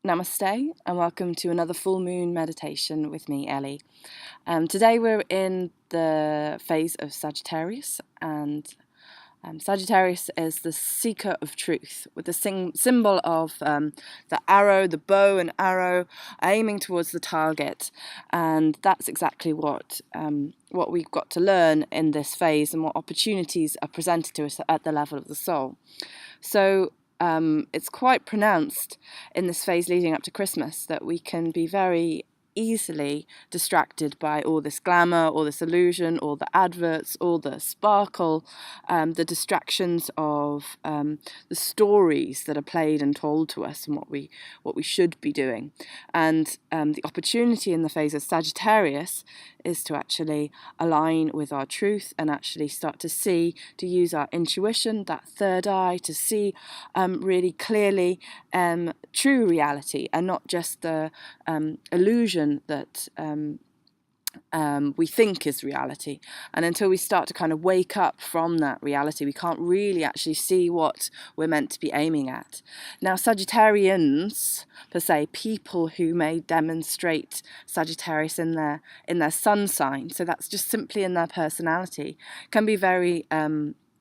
Namaste and welcome to another full moon meditation with me, Ellie. Today we're in the phase of Sagittarius, and Sagittarius is the seeker of truth, with the symbol of the arrow, the bow and arrow aiming towards the target, and that's exactly what we've got to learn in this phase and what opportunities are presented to us at the level of the soul. So it's quite pronounced in this phase leading up to Christmas that we can be very easily distracted by all this glamour, all this illusion, all the adverts, all the sparkle, the distractions of the stories that are played and told to us and what we should be doing. And the opportunity in the phase of Sagittarius is to actually align with our truth and actually start to see, to use our intuition, that third eye, to see really clearly true reality and not just the illusion that we think is reality. And until we start to kind of wake up from that reality, we can't really actually see what we're meant to be aiming at. Now, Sagittarians, per se, people who may demonstrate Sagittarius in their sun sign, so that's just simply in their personality, can be very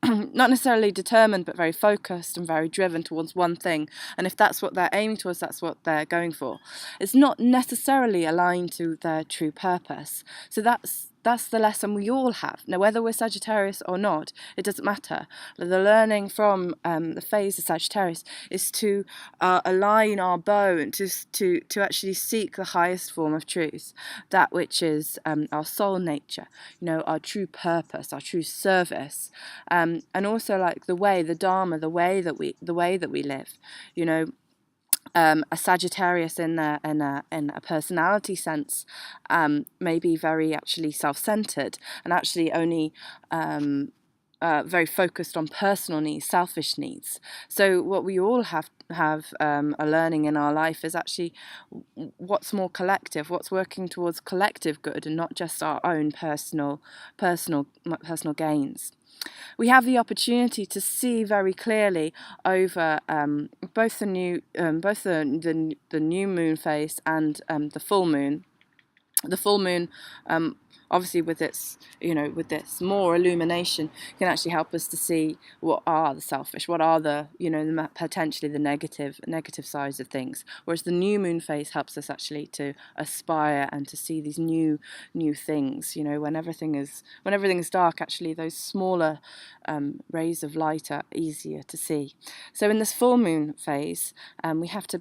not necessarily determined, but very focused and very driven towards one thing. And if that's what they're aiming towards, that's what they're going for. It's not necessarily aligned to their true purpose. So that's the lesson we all have. Now, whether we're Sagittarius or not, it doesn't matter. The learning from the phase of Sagittarius is to align our bow and to actually seek the highest form of truth, that which is our soul nature, our true purpose, our true service, and also like the Dharma, the way that we live, a Sagittarius in a personality sense may be very actually self-centered and actually only very focused on personal needs, selfish needs. So what we all have a learning in our life is actually what's more collective, what's working towards collective good and not just our own personal gains. We have the opportunity to see very clearly over both the new moon phase and the full moon. The full moon, obviously with its more illumination, can actually help us to see what are the selfish, what are the potentially the negative sides of things. Whereas the new moon phase helps us actually to aspire and to see these new things. When everything is dark, actually those smaller rays of light are easier to see. So in this full moon phase, we have to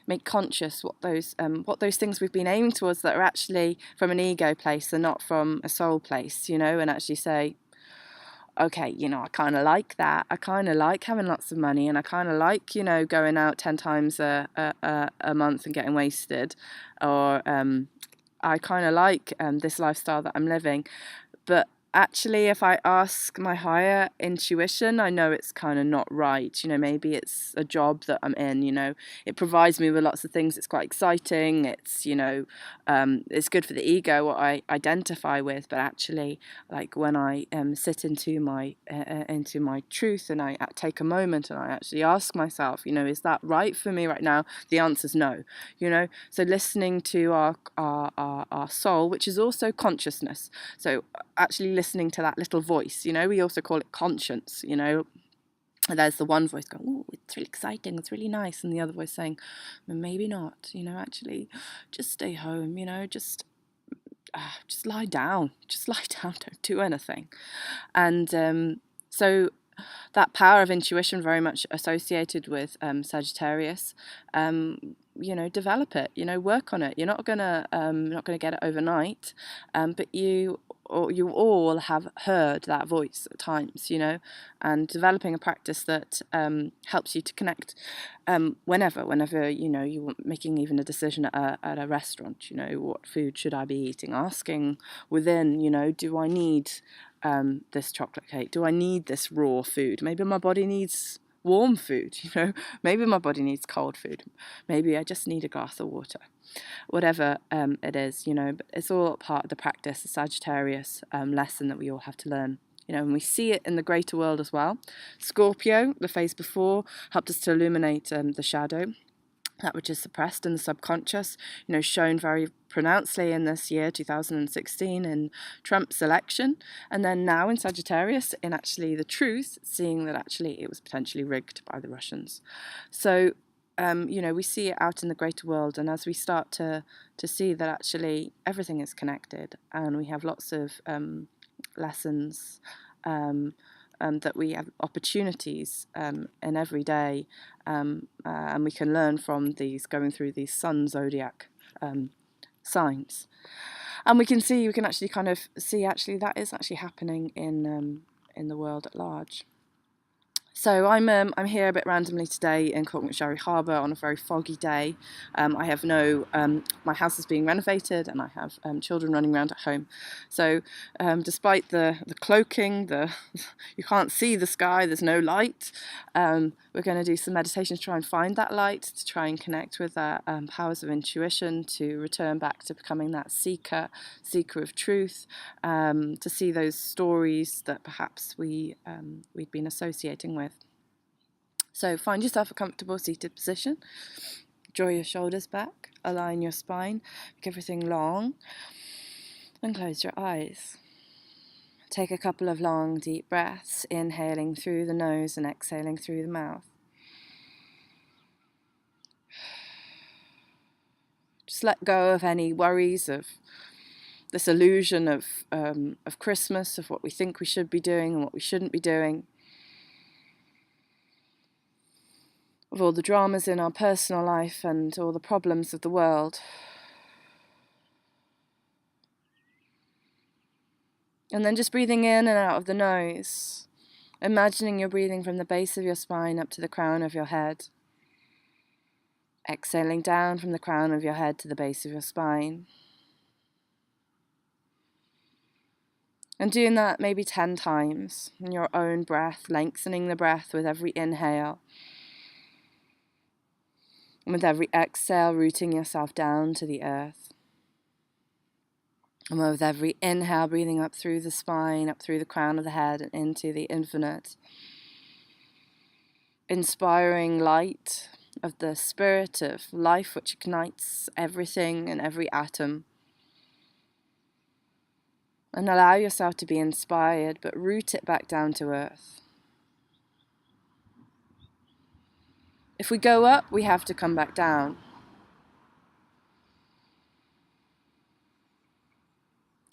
make conscious what those things we've been aiming towards that are actually from an ego place and not from a soul place, and actually say, okay, I kind of like that. I kind of like having lots of money, and I kind of like, going out 10 times a month and getting wasted, or I kind of like this lifestyle that I'm living. But actually, if I ask my higher intuition, I know it's kind of not right. Maybe it's a job that I'm in, it provides me with lots of things. It's quite exciting. It's, it's good for the ego, what I identify with. But actually, like when I sit into my truth and I take a moment and I actually ask myself, is that right for me right now? The answer's no, So listening to our soul, which is also consciousness. So actually listening to that little voice, we also call it conscience, there's the one voice going, oh, it's really exciting, it's really nice, and the other voice saying, maybe not, actually just stay home, just lie down, don't do anything. And so that power of intuition, very much associated with Sagittarius, develop it, work on it. You're not gonna get it overnight, but you all have heard that voice at times, and developing a practice that helps you to connect whenever you're making even a decision at a restaurant, what food should I be eating, asking within, do I need this chocolate cake, do I need this raw food? Maybe my body needs warm food, maybe my body needs cold food, maybe I just need a glass of water. Whatever it is, but it's all part of the practice, the Sagittarius lesson that we all have to learn. And we see it in the greater world as well. Scorpio, the phase before, helped us to illuminate the shadow. that which is suppressed in the subconscious, shown very pronouncedly in this year, 2016, in Trump's election, and then now in Sagittarius, in actually the truth, seeing that actually it was potentially rigged by the Russians. So, we see it out in the greater world, and as we start to see that actually everything is connected, and we have lots of lessons, that we have opportunities in every day, and we can learn from going through these sun zodiac signs, and we can actually kind of see actually that is actually happening in the world at large. So I'm here a bit randomly today in Courtmacsherry Harbour on a very foggy day. I have my house is being renovated, and I have children running around at home. So despite the cloaking, you can't see the sky, there's no light. We're going to do some meditation to try and find that light, to try and connect with our powers of intuition, to return back to becoming that seeker of truth, to see those stories that perhaps we'd been associating with. So find yourself a comfortable seated position. Draw your shoulders back, align your spine, make everything long, and close your eyes. Take a couple of long, deep breaths, inhaling through the nose and exhaling through the mouth. Just let go of any worries, of this illusion of Christmas, of what we think we should be doing and what we shouldn't be doing, of all the dramas in our personal life and all the problems of the world. And then just breathing in and out of the nose, imagining you're breathing from the base of your spine up to the crown of your head. Exhaling down from the crown of your head to the base of your spine. And doing that maybe 10 times in your own breath, lengthening the breath with every inhale. And with every exhale, rooting yourself down to the earth. And with every inhale, breathing up through the spine, up through the crown of the head, and into the infinite. Inspiring light of the spirit of life which ignites everything and every atom. And allow yourself to be inspired, but root it back down to earth. If we go up, we have to come back down.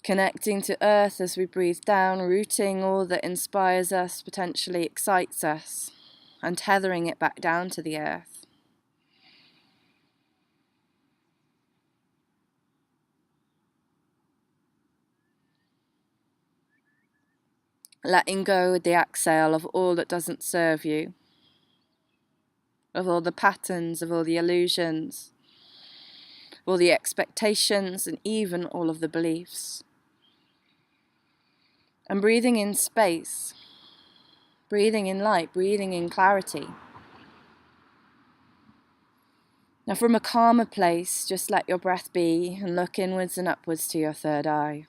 Connecting to earth as we breathe down, rooting all that inspires us, potentially excites us, and tethering it back down to the earth. Letting go with the exhale of all that doesn't serve you, of all the patterns, of all the illusions, all the expectations, and even all of the beliefs. And breathing in space, breathing in light, breathing in clarity. Now from a calmer place, just let your breath be and look inwards and upwards to your third eye.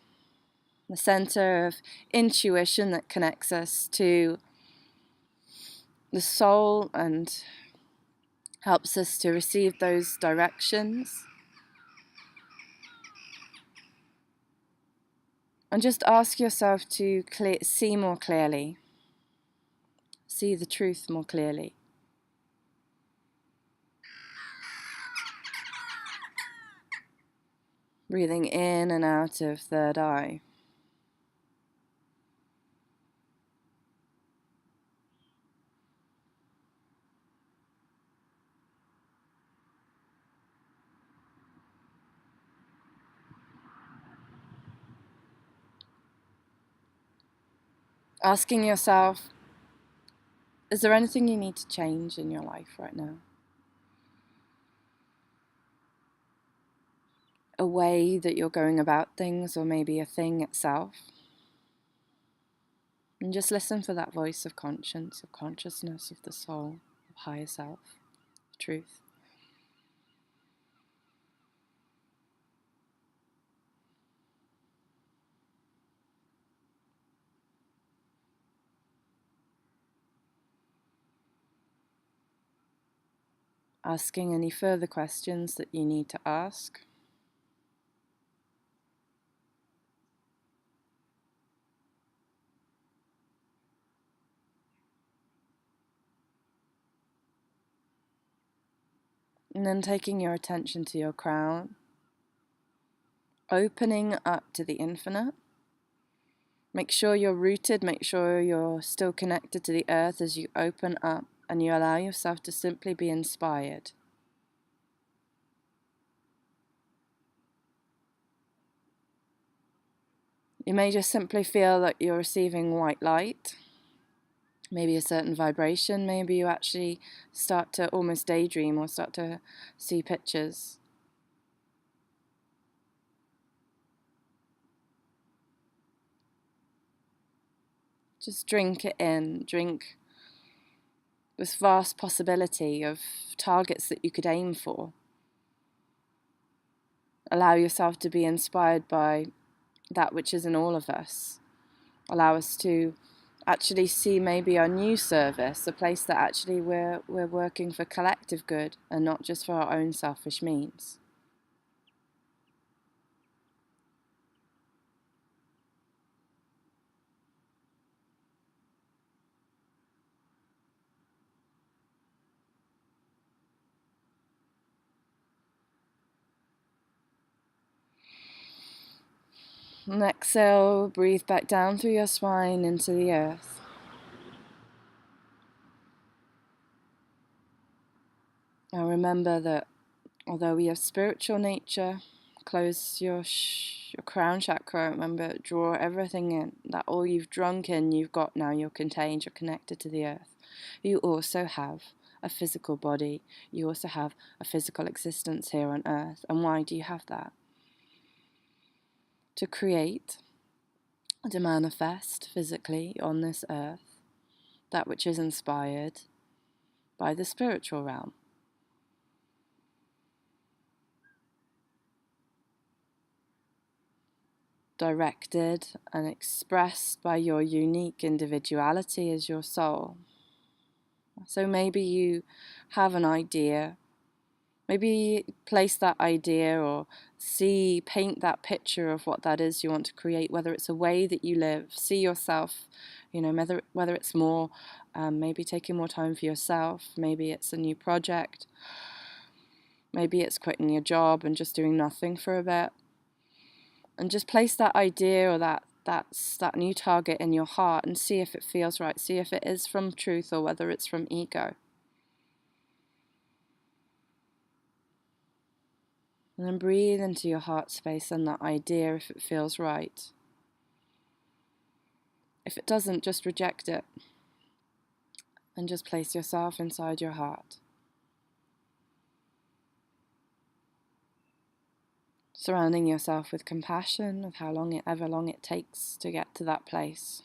The center of intuition that connects us to the soul and helps us to receive those directions. And just ask yourself to see more clearly, see the truth more clearly. Breathing in and out of third eye. Asking yourself, is there anything you need to change in your life right now? A way that you're going about things, or maybe a thing itself? And just listen for that voice of conscience, of consciousness, of the soul, of higher self, of truth. asking any further questions that you need to ask. And then taking your attention to your crown, opening up to the infinite. Make sure you're rooted, make sure you're still connected to the earth as you open up and you allow yourself to simply be inspired. You may just simply feel that you're receiving white light, maybe a certain vibration, maybe you actually start to almost daydream or start to see pictures. Just drink it in, drink this vast possibility of targets that you could aim for. Allow yourself to be inspired by that which is in all of us. Allow us to actually see maybe our new service, a place that actually we're working for collective good and not just for our own selfish means. And exhale, breathe back down through your spine into the earth. Now remember that although we have spiritual nature, close your crown chakra, remember, draw everything in. That all you've drunk in, you've got now, you're contained, you're connected to the earth. You also have a physical body. You also have a physical existence here on earth. And why do you have that? To create, to manifest physically on this earth that which is inspired by the spiritual realm. Directed and expressed by your unique individuality as your soul. So maybe you have an idea, maybe place that idea or paint that picture of what that is you want to create, whether it's a way that you live, see yourself, whether it's more, maybe taking more time for yourself, maybe it's a new project, maybe it's quitting your job and just doing nothing for a bit. And just place that idea or that new target in your heart and see if it feels right. See if it is from truth or whether it's from ego. And then breathe into your heart space and that idea if it feels right. If it doesn't, just reject it. And just place yourself inside your heart. Surrounding yourself with compassion of however long it takes to get to that place.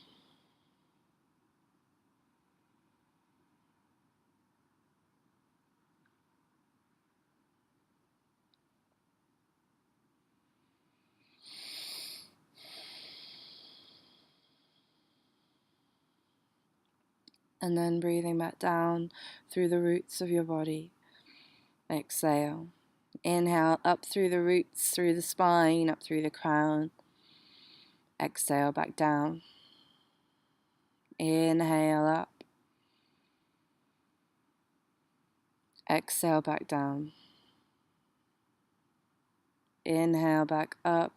And then breathing back down through the roots of your body. Exhale. Inhale up through the roots, through the spine, up through the crown. Exhale back down. Inhale up. Exhale back down. Inhale back up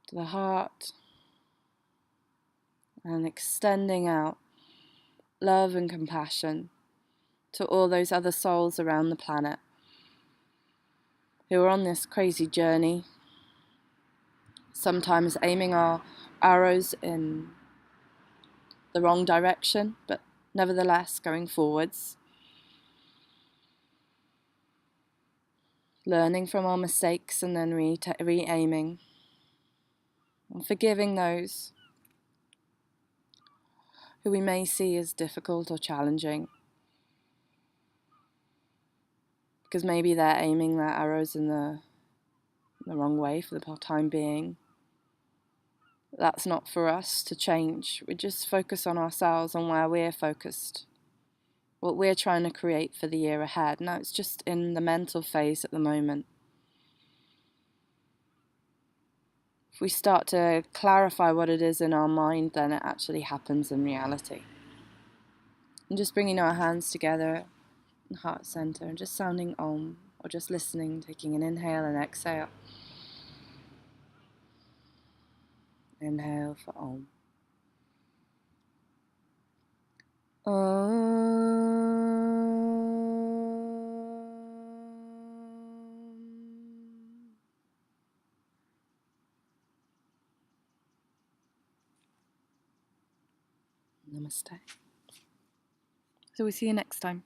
to the heart. And extending out love and compassion to all those other souls around the planet who are on this crazy journey, sometimes aiming our arrows in the wrong direction, but nevertheless going forwards, learning from our mistakes and then re-aiming, and forgiving those who we may see as difficult or challenging, because maybe they're aiming their arrows in the wrong way for the time being. That's not for us to change. We just focus on ourselves and where we're focused, what we're trying to create for the year ahead. Now it's just in the mental phase at the moment. If we start to clarify what it is in our mind, then it actually happens in reality. And just bringing our hands together in heart center and just sounding Om, or just listening, taking an inhale and exhale. Inhale for Om. Namaste. So we'll see you next time.